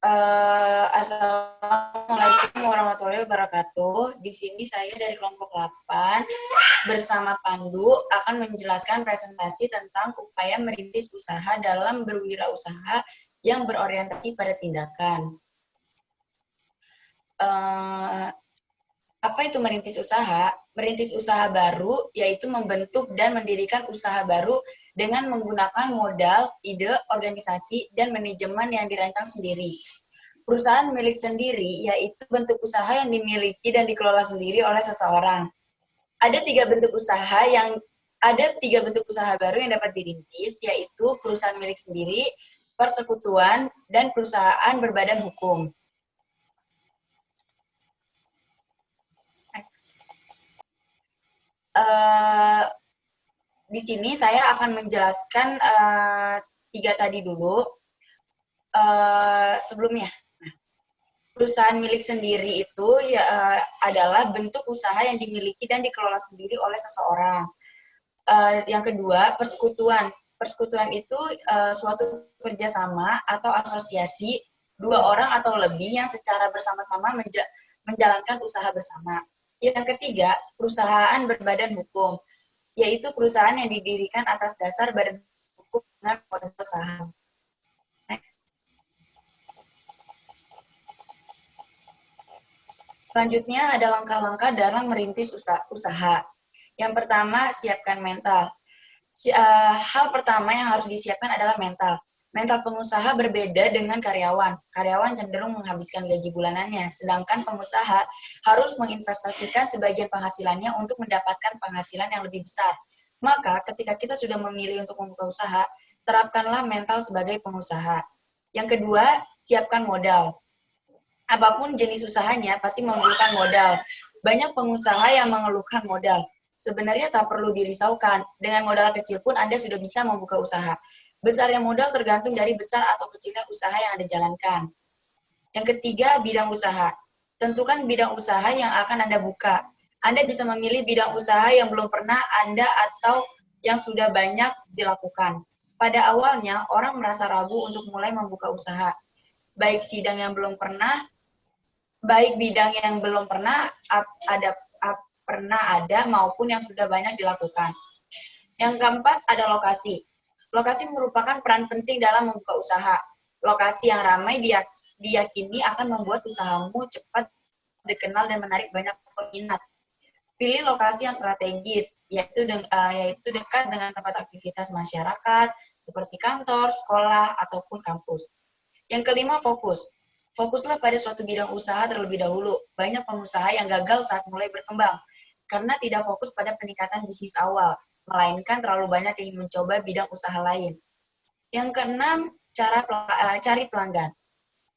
Assalamualaikum warahmatullahi wabarakatuh. Di sini saya dari kelompok 8 bersama Pandu akan menjelaskan presentasi tentang upaya merintis usaha dalam berwirausaha yang berorientasi pada tindakan. Apa itu merintis usaha? Merintis usaha baru yaitu membentuk dan mendirikan usaha baru dengan menggunakan modal, ide, organisasi, dan manajemen yang dirancang sendiri. Perusahaan milik sendiri yaitu bentuk usaha yang dimiliki dan dikelola sendiri oleh seseorang. Ada tiga bentuk usaha baru yang dapat dirintis, yaitu perusahaan milik sendiri, persekutuan, dan perusahaan berbadan hukum. Di sini saya akan menjelaskan tiga tadi dulu. Sebelumnya, perusahaan milik sendiri itu adalah bentuk usaha yang dimiliki dan dikelola sendiri oleh seseorang. Yang kedua, persekutuan. Persekutuan itu suatu kerjasama atau asosiasi dua orang atau lebih yang secara bersama-sama menjalankan usaha bersama. Yang ketiga, perusahaan berbadan hukum, yaitu perusahaan yang didirikan atas dasar badan hukum dengan modal saham. Next. Selanjutnya ada langkah-langkah dalam merintis usaha. Yang pertama, siapkan mental. Hal pertama yang harus disiapkan adalah mental. Mental pengusaha berbeda dengan karyawan. Karyawan cenderung menghabiskan gaji bulanannya, sedangkan pengusaha harus menginvestasikan sebagian penghasilannya untuk mendapatkan penghasilan yang lebih besar. Maka, ketika kita sudah memilih untuk membuka usaha, terapkanlah mental sebagai pengusaha. Yang kedua, siapkan modal. Apapun jenis usahanya, pasti memerlukan modal. Banyak pengusaha yang mengeluhkan modal. Sebenarnya tak perlu dirisaukan. Dengan modal kecil pun Anda sudah bisa membuka usaha. Besarnya modal tergantung dari besar atau kecilnya usaha yang Anda jalankan. Yang ketiga, bidang usaha. Tentukan bidang usaha yang akan Anda buka. Anda bisa memilih bidang usaha yang belum pernah Anda atau yang sudah banyak dilakukan. Pada awalnya, orang merasa ragu untuk mulai membuka usaha. Baik bidang yang belum pernah ada maupun yang sudah banyak dilakukan. Yang keempat ada lokasi. Lokasi merupakan peran penting dalam membuka usaha. Lokasi yang ramai diyakini akan membuat usahamu cepat dikenal dan menarik banyak peminat. Pilih lokasi yang strategis, yaitu dekat dengan tempat aktivitas masyarakat, seperti kantor, sekolah, ataupun kampus. Yang kelima, fokus. Fokuslah pada suatu bidang usaha terlebih dahulu. Banyak pengusaha yang gagal saat mulai berkembang karena tidak fokus pada peningkatan bisnis awal, melainkan terlalu banyak yang mencoba bidang usaha lain. Yang keenam, cari pelanggan.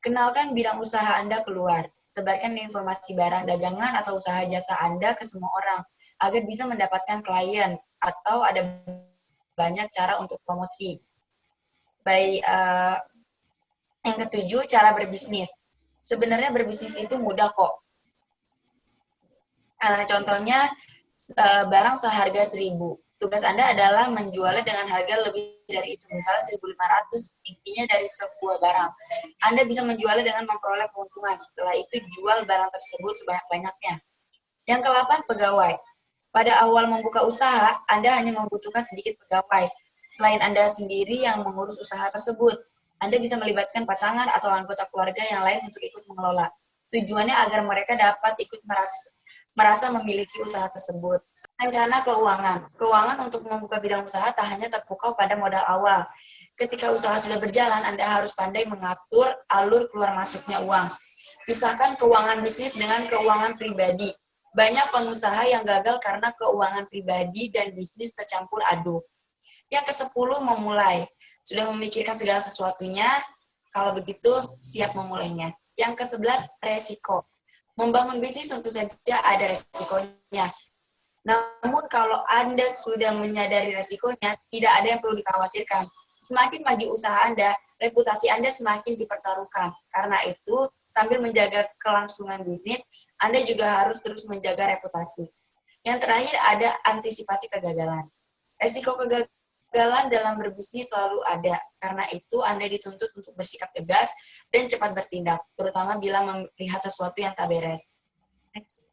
Kenalkan bidang usaha Anda keluar. Sebarkan informasi barang dagangan atau usaha jasa Anda ke semua orang agar bisa mendapatkan klien, atau ada banyak cara untuk promosi. Yang ketujuh, cara berbisnis. Sebenarnya berbisnis itu mudah kok. Contohnya, barang seharga 1.000. Tugas Anda adalah menjualnya dengan harga lebih dari itu, misalnya 1.500, intinya dari sebuah barang. Anda bisa menjualnya dengan memperoleh keuntungan. Setelah itu, jual barang tersebut sebanyak-banyaknya. Yang ke-8, pegawai. Pada awal membuka usaha, Anda hanya membutuhkan sedikit pegawai. Selain Anda sendiri yang mengurus usaha tersebut, Anda bisa melibatkan pasangan atau anggota keluarga yang lain untuk ikut mengelola. Tujuannya agar mereka dapat ikut merasa memiliki usaha tersebut. Rencana keuangan. Keuangan untuk membuka bidang usaha tak hanya terpukau pada modal awal. Ketika usaha sudah berjalan, Anda harus pandai mengatur alur keluar masuknya uang. Pisahkan keuangan bisnis dengan keuangan pribadi. Banyak pengusaha yang gagal karena keuangan pribadi dan bisnis tercampur aduk. Yang ke-10, memulai. Sudah memikirkan segala sesuatunya, kalau begitu siap memulainya. Yang ke-11, resiko. Membangun bisnis tentu saja ada resikonya. Namun kalau Anda sudah menyadari resikonya, tidak ada yang perlu dikhawatirkan. Semakin maju usaha Anda, reputasi Anda semakin dipertaruhkan. Karena itu, sambil menjaga kelangsungan bisnis, Anda juga harus terus menjaga reputasi. Yang terakhir ada antisipasi kegagalan. Resiko kegagalan Kegagalan dalam berbisnis selalu ada, karena itu Anda dituntut untuk bersikap tegas dan cepat bertindak, terutama bila melihat sesuatu yang tak beres. Next.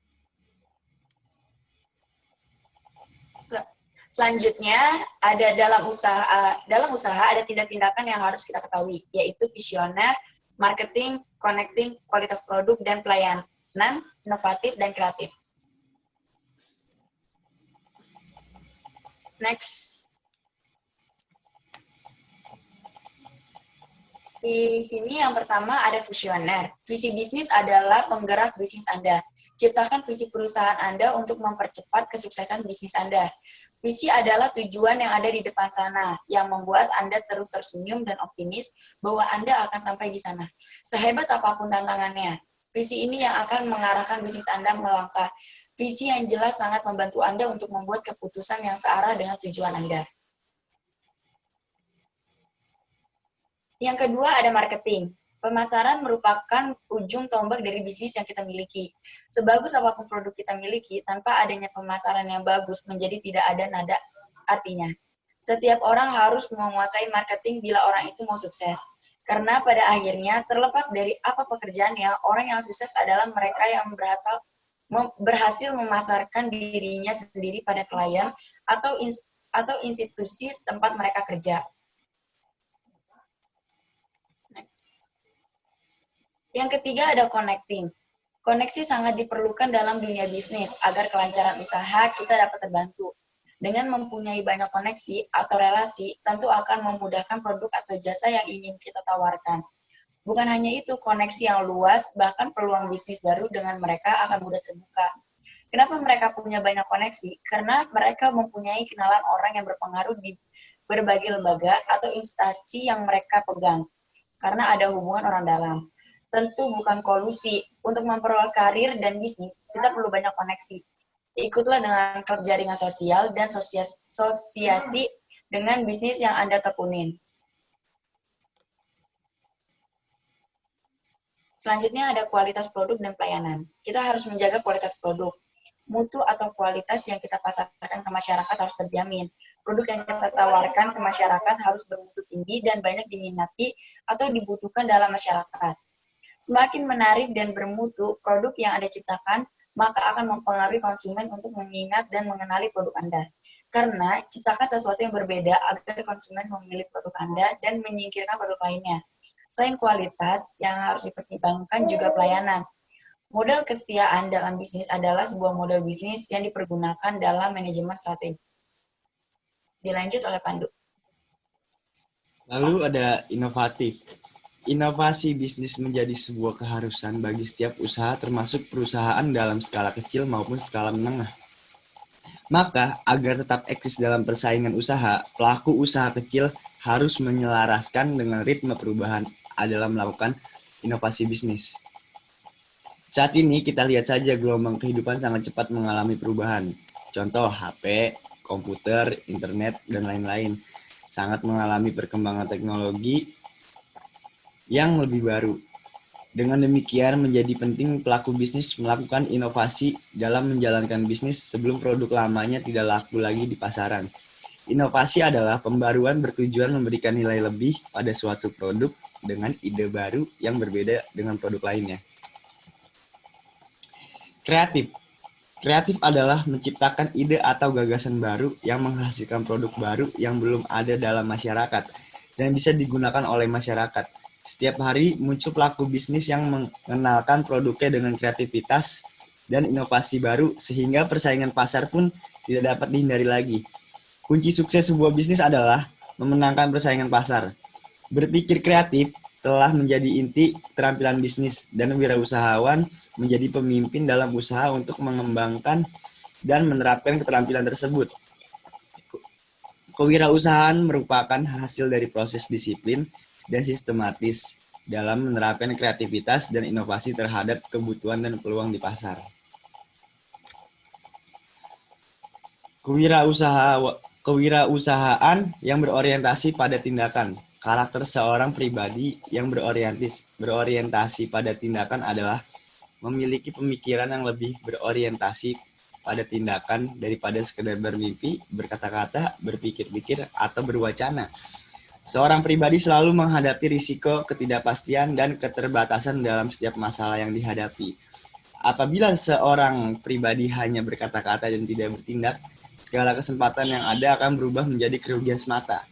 Selanjutnya, ada dalam usaha ada tindakan yang harus kita ketahui, yaitu visioner, marketing, connecting, kualitas produk, dan pelayanan, inovatif, dan kreatif. Next. Di sini yang pertama ada visioner. Visi bisnis adalah penggerak bisnis Anda. Ciptakan visi perusahaan Anda untuk mempercepat kesuksesan bisnis Anda. Visi adalah tujuan yang ada di depan sana, yang membuat Anda terus tersenyum dan optimis bahwa Anda akan sampai di sana. Sehebat apapun tantangannya, visi ini yang akan mengarahkan bisnis Anda melangkah. Visi yang jelas sangat membantu Anda untuk membuat keputusan yang searah dengan tujuan Anda. Yang kedua ada marketing. Pemasaran merupakan ujung tombak dari bisnis yang kita miliki. Sebagus apapun produk kita miliki, tanpa adanya pemasaran yang bagus menjadi tidak ada nada artinya. Setiap orang harus menguasai marketing bila orang itu mau sukses. Karena pada akhirnya, terlepas dari apa pekerjaannya, orang yang sukses adalah mereka yang berhasil memasarkan dirinya sendiri pada klien atau institusi tempat mereka kerja. Yang ketiga ada connecting. Koneksi sangat diperlukan dalam dunia bisnis agar kelancaran usaha kita dapat terbantu. Dengan mempunyai banyak koneksi atau relasi, tentu akan memudahkan produk atau jasa yang ingin kita tawarkan. Bukan hanya itu, koneksi yang luas, bahkan peluang bisnis baru dengan mereka akan mudah terbuka. Kenapa mereka punya banyak koneksi? Karena mereka mempunyai kenalan orang yang berpengaruh di berbagai lembaga atau instansi yang mereka pegang. Karena ada hubungan orang dalam. Tentu bukan kolusi. Untuk memperluas karir dan bisnis, kita perlu banyak koneksi. Ikutlah dengan klub jaringan sosial dan asosiasi dengan bisnis yang Anda tekunin. Selanjutnya ada kualitas produk dan pelayanan. Kita harus menjaga kualitas produk. Mutu atau kualitas yang kita pasarkan ke masyarakat harus terjamin. Produk yang kita tawarkan ke masyarakat harus bermutu tinggi dan banyak diminati atau dibutuhkan dalam masyarakat. Semakin menarik dan bermutu produk yang Anda ciptakan, maka akan mempengaruhi konsumen untuk mengingat dan mengenali produk Anda. Karena ciptakan sesuatu yang berbeda agar konsumen memilih produk Anda dan menyingkirkan produk lainnya. Selain kualitas, yang harus dipertimbangkan juga pelayanan. Model kesetiaan dalam bisnis adalah sebuah model bisnis yang dipergunakan dalam manajemen strategis. Dilanjut oleh Pandu. Lalu ada inovatif. Inovasi bisnis menjadi sebuah keharusan bagi setiap usaha termasuk perusahaan dalam skala kecil maupun skala menengah. Maka, agar tetap eksis dalam persaingan usaha, pelaku usaha kecil harus menyelaraskan dengan ritme perubahan dalam melakukan inovasi bisnis. Saat ini kita lihat saja gelombang kehidupan sangat cepat mengalami perubahan. Contoh HP, komputer, internet, dan lain-lain sangat mengalami perkembangan teknologi yang lebih baru. Dengan demikian menjadi penting pelaku bisnis melakukan inovasi dalam menjalankan bisnis sebelum produk lamanya tidak laku lagi di pasaran. Inovasi adalah pembaruan bertujuan memberikan nilai lebih pada suatu produk dengan ide baru yang berbeda dengan produk lainnya. Kreatif. Kreatif adalah menciptakan ide atau gagasan baru yang menghasilkan produk baru yang belum ada dalam masyarakat dan bisa digunakan oleh masyarakat. Setiap hari muncul pelaku bisnis yang mengenalkan produknya dengan kreativitas dan inovasi baru sehingga persaingan pasar pun tidak dapat dihindari lagi. Kunci sukses sebuah bisnis adalah memenangkan persaingan pasar. Berpikir kreatif telah menjadi inti keterampilan bisnis dan wirausahawan menjadi pemimpin dalam usaha untuk mengembangkan dan menerapkan keterampilan tersebut. Kewirausahaan merupakan hasil dari proses disiplin dan sistematis dalam menerapkan kreativitas dan inovasi terhadap kebutuhan dan peluang di pasar. Kewirausahaan yang berorientasi pada tindakan. Karakter seorang pribadi yang berorientasi pada tindakan adalah memiliki pemikiran yang lebih berorientasi pada tindakan daripada sekedar bermimpi, berkata-kata, berpikir-pikir, atau berwacana. Seorang pribadi selalu menghadapi risiko ketidakpastian dan keterbatasan dalam setiap masalah yang dihadapi. Apabila seorang pribadi hanya berkata-kata dan tidak bertindak, segala kesempatan yang ada akan berubah menjadi kerugian semata.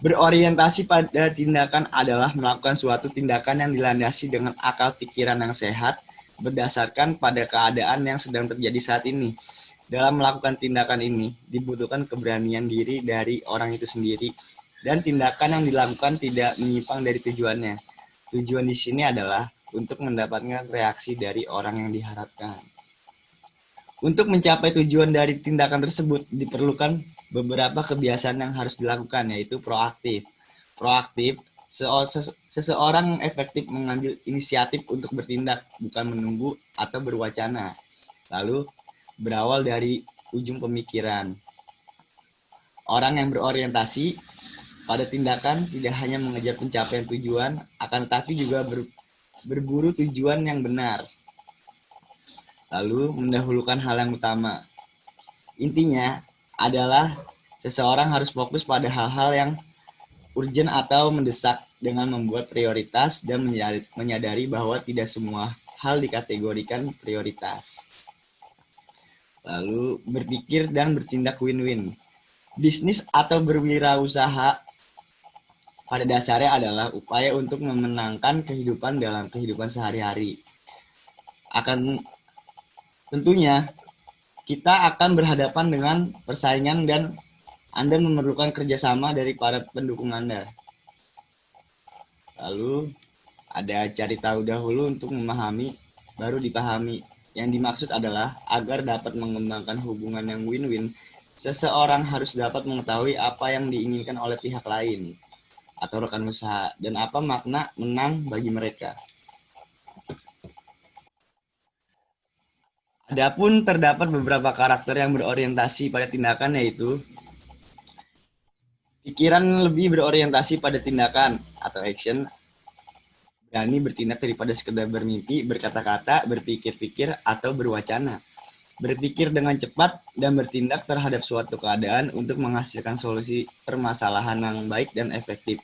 Berorientasi pada tindakan adalah melakukan suatu tindakan yang dilandasi dengan akal pikiran yang sehat, berdasarkan pada keadaan yang sedang terjadi saat ini. Dalam melakukan tindakan ini, dibutuhkan keberanian diri dari orang itu sendiri, dan tindakan yang dilakukan tidak menyimpang dari tujuannya. Tujuan di sini adalah untuk mendapatkan reaksi dari orang yang diharapkan. Untuk mencapai tujuan dari tindakan tersebut, diperlukan beberapa kebiasaan yang harus dilakukan, yaitu proaktif. Proaktif, seseorang efektif mengambil inisiatif untuk bertindak, bukan menunggu atau berwacana. Lalu, berawal dari ujung pemikiran. Orang yang berorientasi pada tindakan tidak hanya mengejar pencapaian tujuan, akan tetapi juga berburu tujuan yang benar. Lalu mendahulukan hal yang utama. Intinya adalah seseorang harus fokus pada hal-hal yang urgent atau mendesak dengan membuat prioritas dan menyadari bahwa tidak semua hal dikategorikan prioritas. Lalu berpikir dan bertindak win-win. Bisnis atau berwirausaha pada dasarnya adalah upaya untuk memenangkan kehidupan dalam kehidupan sehari-hari. Tentunya kita akan berhadapan dengan persaingan dan Anda memerlukan kerjasama dari para pendukung Anda. Lalu ada cari tahu dahulu untuk memahami, baru dipahami. Yang dimaksud adalah agar dapat mengembangkan hubungan yang win-win, seseorang harus dapat mengetahui apa yang diinginkan oleh pihak lain atau rekan usaha dan apa makna menang bagi mereka. Adapun terdapat beberapa karakter yang berorientasi pada tindakan, yaitu pikiran lebih berorientasi pada tindakan atau action, berani bertindak daripada sekedar bermimpi, berkata-kata, berpikir-pikir, atau berwacana. Berpikir dengan cepat dan bertindak terhadap suatu keadaan untuk menghasilkan solusi permasalahan yang baik dan efektif.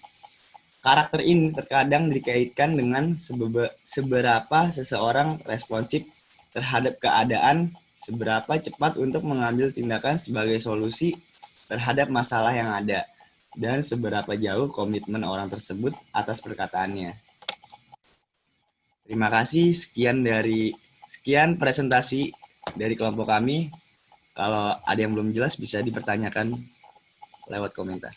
Karakter ini terkadang dikaitkan dengan seberapa seseorang responsif terhadap keadaan, seberapa cepat untuk mengambil tindakan sebagai solusi terhadap masalah yang ada, dan seberapa jauh komitmen orang tersebut atas perkataannya. Terima kasih, sekian presentasi dari kelompok kami. Kalau ada yang belum jelas bisa dipertanyakan lewat komentar.